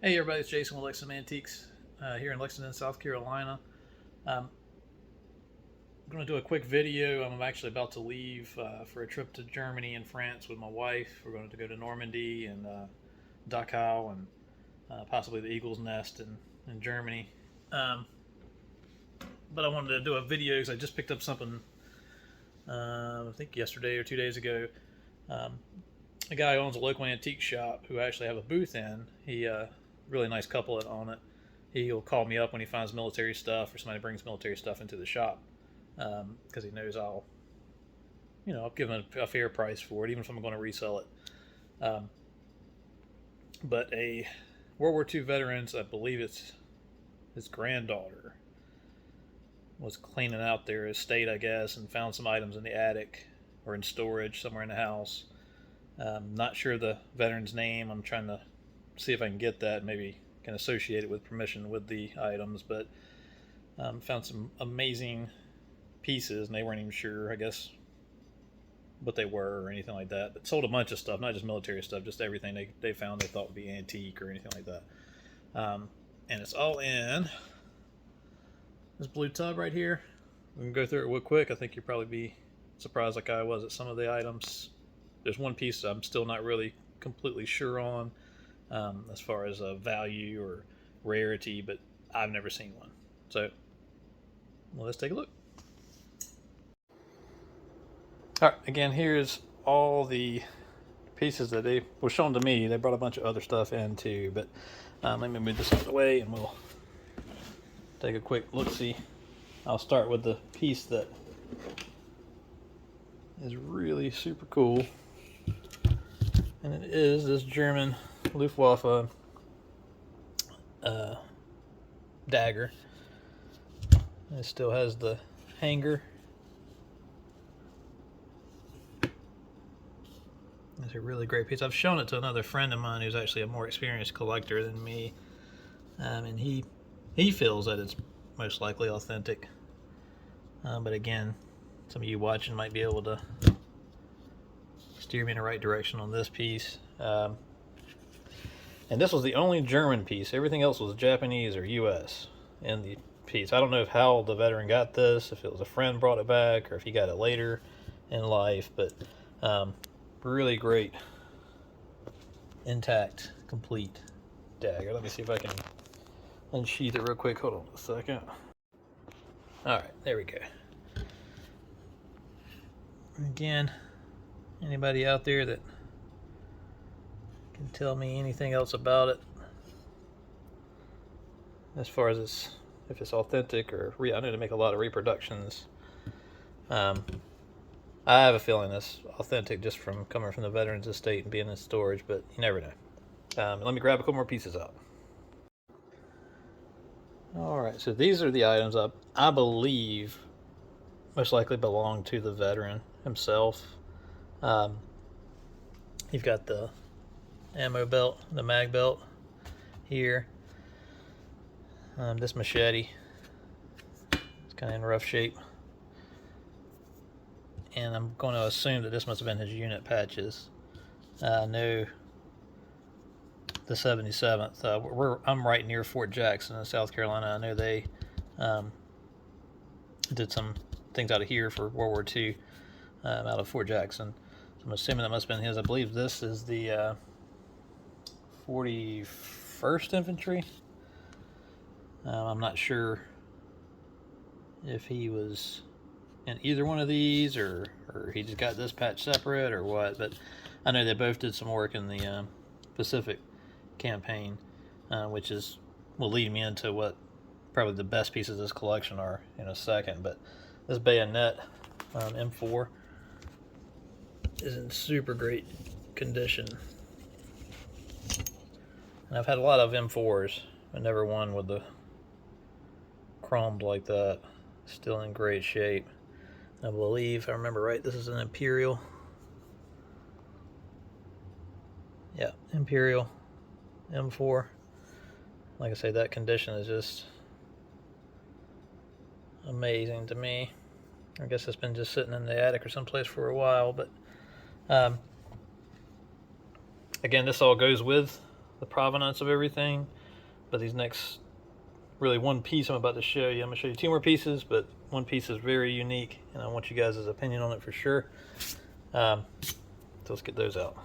Hey everybody, it's Jason with Lexington Antiques here in Lexington, South Carolina. I'm going to do a quick video. I'm actually about to leave for a trip to Germany and France with my wife. We're going to go to Normandy and Dachau and possibly the Eagle's Nest in Germany. Um, but I wanted to do a video because I just picked up something, I think yesterday or 2 days ago. Um, a guy who owns a local antique shop who I actually have a booth in. He really nice couple that own it. He'll call me up when he finds military stuff or somebody brings military stuff into the shop because he knows I'll give him a fair price for it, even if I'm going to resell it. Um, but a World War II veteran's, I believe it's his granddaughter, was cleaning out their estate, I guess, and found some items in the attic or in storage somewhere in the house. Not sure the veteran's name. I'm trying to see if I can get that, maybe can associate it with permission with the items, but found some amazing pieces, and they weren't even sure, I guess, what they were or anything like that. But sold a bunch of stuff, not just military stuff, just everything they found they thought would be antique or anything like that. And it's all in this blue tub right here. We can go through it real quick. I think you'll probably be surprised, like I was, at some of the items. There's one piece I'm still not really completely sure on as far as value or rarity, but I've never seen one. So, well, let's take a look. All right, again, here's all the pieces that they were shown to me. They brought a bunch of other stuff in too, but let me move this out of the way and we'll take a quick look-see. I'll start with the piece that is really super cool, and it is this German Luftwaffe dagger. It still has the hanger. It's a really great piece. I've shown it to another friend of mine who's actually a more experienced collector than me, and he feels that it's most likely authentic. But again, some of you watching might be able to steer me in the right direction on this piece. And this was the only German piece. Everything else was Japanese or U.S. in the piece. I don't know how the veteran got this, if it was a friend brought it back, or if he got it later in life, but really great, intact, complete dagger. Let me see if I can unsheath it real quick. Hold on a second. All right, there we go. Again, anybody out there that can tell me anything else about it as far as if it's authentic, or I know they make a lot of reproductions. I have a feeling it's authentic just from coming from the veterans estate and being in storage, but you never know. Let me grab a couple more pieces out. All right, so these are the items I believe most likely belong to the veteran himself. You've got the ammo belt, the mag belt here. This machete, it's kind of in rough shape. And I'm going to assume that this must have been his unit patches. I know the 77th. I'm right near Fort Jackson in South Carolina. I know they did some things out of here for World War II out of Fort Jackson. So I'm assuming that must have been his. I believe this is the 41st Infantry. I'm not sure if he was in either one of these, or he just got this patch separate or what, but I know they both did some work in the Pacific campaign, which will lead me into what probably the best pieces of this collection are in a second. But this bayonet M4 is in super great condition, and I've had a lot of M4s, but never one with the chromed like that. Still in great shape. I believe, if I remember right, this is an Imperial. Yeah, Imperial M4. Like I say, that condition is just amazing to me. I guess it's been just sitting in the attic or someplace for a while, but again, this all goes with the provenance of everything. But these next, really one piece I'm about to show you, I'm going to show you two more pieces, but one piece is very unique, and I want you guys' opinion on it for sure. So let's get those out.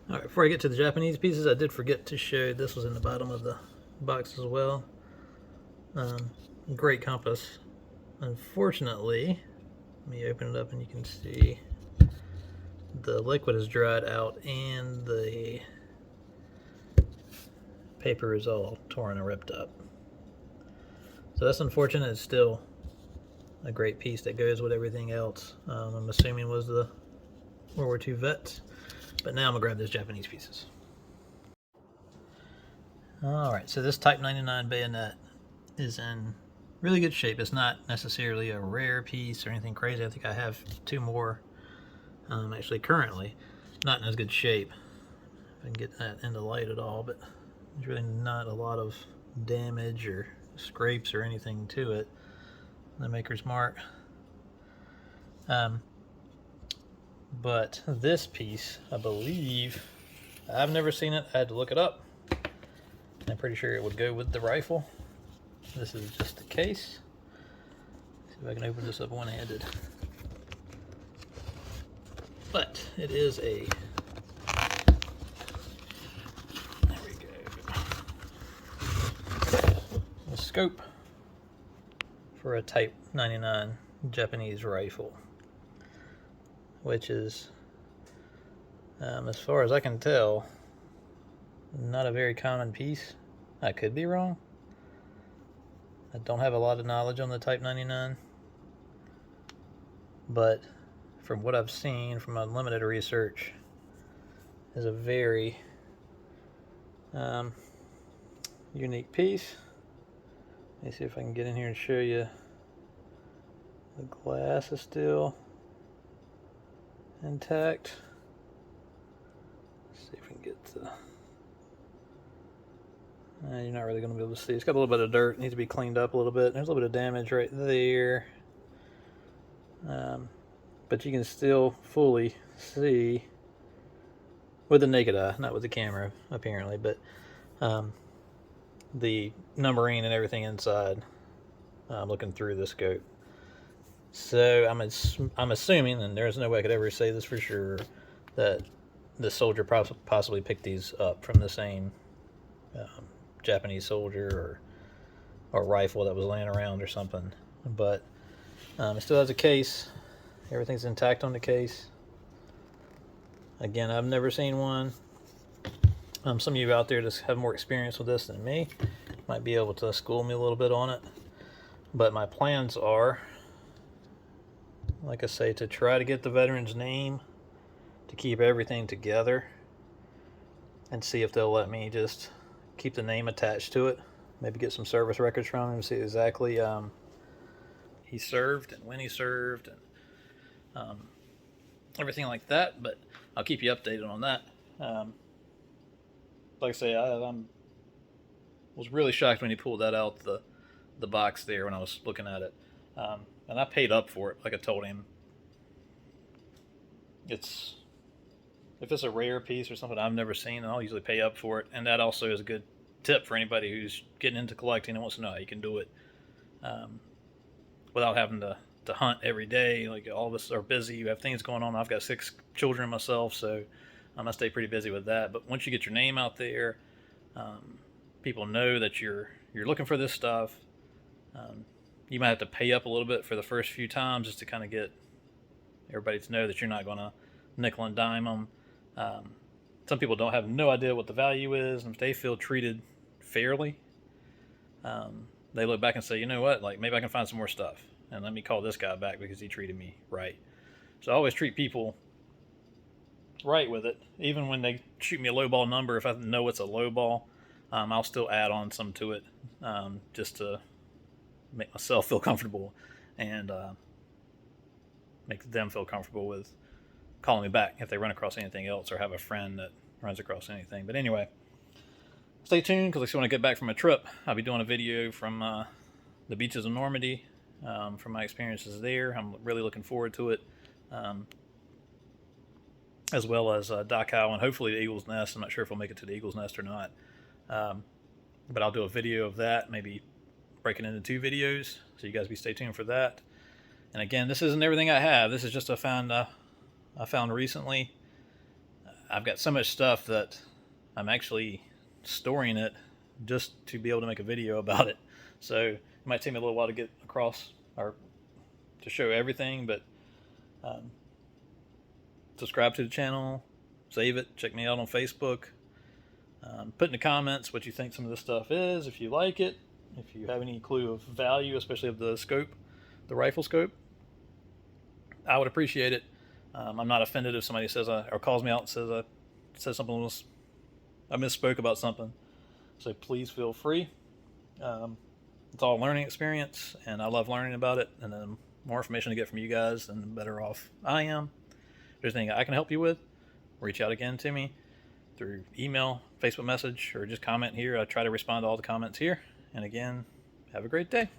All right, before I get to the Japanese pieces, I did forget to show, this was in the bottom of the box as well. Great compass. Unfortunately, let me open it up and you can see the liquid is dried out and the paper is all torn and ripped up. So that's unfortunate. It's still a great piece that goes with everything else. I'm assuming was the World War II vets. But now I'm gonna grab those Japanese pieces. Alright, so this Type 99 bayonet is in really good shape. It's not necessarily a rare piece or anything crazy. I think I have two more actually currently not in as good shape. If I can get that into light at all, but there's really not a lot of damage or scrapes or anything to it. The maker's mark. But this piece, I believe, I've never seen it. I had to look it up. I'm pretty sure it would go with the rifle. This is just the case. See if I can open this up one-handed. But it is a, there we go, a scope for a Type 99 Japanese rifle, which is, as far as I can tell, not a very common piece. I could be wrong. I don't have a lot of knowledge on the Type 99, but from what I've seen from unlimited research, is a very unique piece. Let me see if I can get in here and show you. The glass is still intact. Let's see if we can get the... you're not really going to be able to see. It's got a little bit of dirt. It needs to be cleaned up a little bit. There's a little bit of damage right there. But you can still fully see with the naked eye, not with the camera apparently, but the numbering and everything inside. Looking through the scope. So I'm assuming, and there's no way I could ever say this for sure, that the soldier possibly picked these up from the same Japanese soldier or rifle that was laying around or something. But it still has a case. Everything's intact on the case. Again, I've never seen one. Some of you out there just have more experience with this than me. Might be able to school me a little bit on it. But my plans are, like I say, to try to get the veteran's name, to keep everything together, and see if they'll let me just keep the name attached to it. Maybe get some service records from him, see exactly he served and when he served and everything like that. But I'll keep you updated on that. Like I say, I was really shocked when he pulled that out the box there when I was looking at it. And I paid up for it, like I told him. If it's a rare piece or something I've never seen, I'll usually pay up for it. And that also is a good tip for anybody who's getting into collecting and wants to know how you can do it without having to hunt every day. Like, all of us are busy, you have things going on. I've got 6 children myself, so I stay pretty busy with that. But once you get your name out there, people know that you're looking for this stuff. You might have to pay up a little bit for the first few times just to kind of get everybody to know that you're not going to nickel and dime them. Some people don't have no idea what the value is, and if they feel treated fairly, they look back and say, you know what, like, maybe I can find some more stuff, and let me call this guy back because he treated me right. So I always treat people right with it. Even when they shoot me a low ball number, if I know it's a low ball, I'll still add on some to it, just to make myself feel comfortable and make them feel comfortable with calling me back if they run across anything else or have a friend that runs across anything. But anyway, stay tuned, because when I get back from a trip, I'll be doing a video from the beaches of Normandy, from my experiences there. I'm really looking forward to it. as well as Dachau and hopefully the Eagle's Nest. I'm not sure if we'll make it to the Eagle's Nest or not. But I'll do a video of that, maybe breaking into 2 videos, so you guys be stay tuned for that. And again, this isn't everything I have. This is just I found recently. I've got so much stuff that I'm actually storing it just to be able to make a video about it. So it might take me a little while to get across or to show everything, but subscribe to the channel, save it, check me out on Facebook. Put in the comments what you think some of this stuff is, if you like it, if you have any clue of value, especially of the scope, the rifle scope. I would appreciate it. I'm not offended if somebody says or calls me out and says something was, I misspoke about something. So please feel free. It's all a learning experience, and I love learning about it. And the more information I get from you guys, then the better off I am. If there's anything I can help you with, reach out again to me through email, Facebook message, or just comment here. I try to respond to all the comments here. And again, have a great day.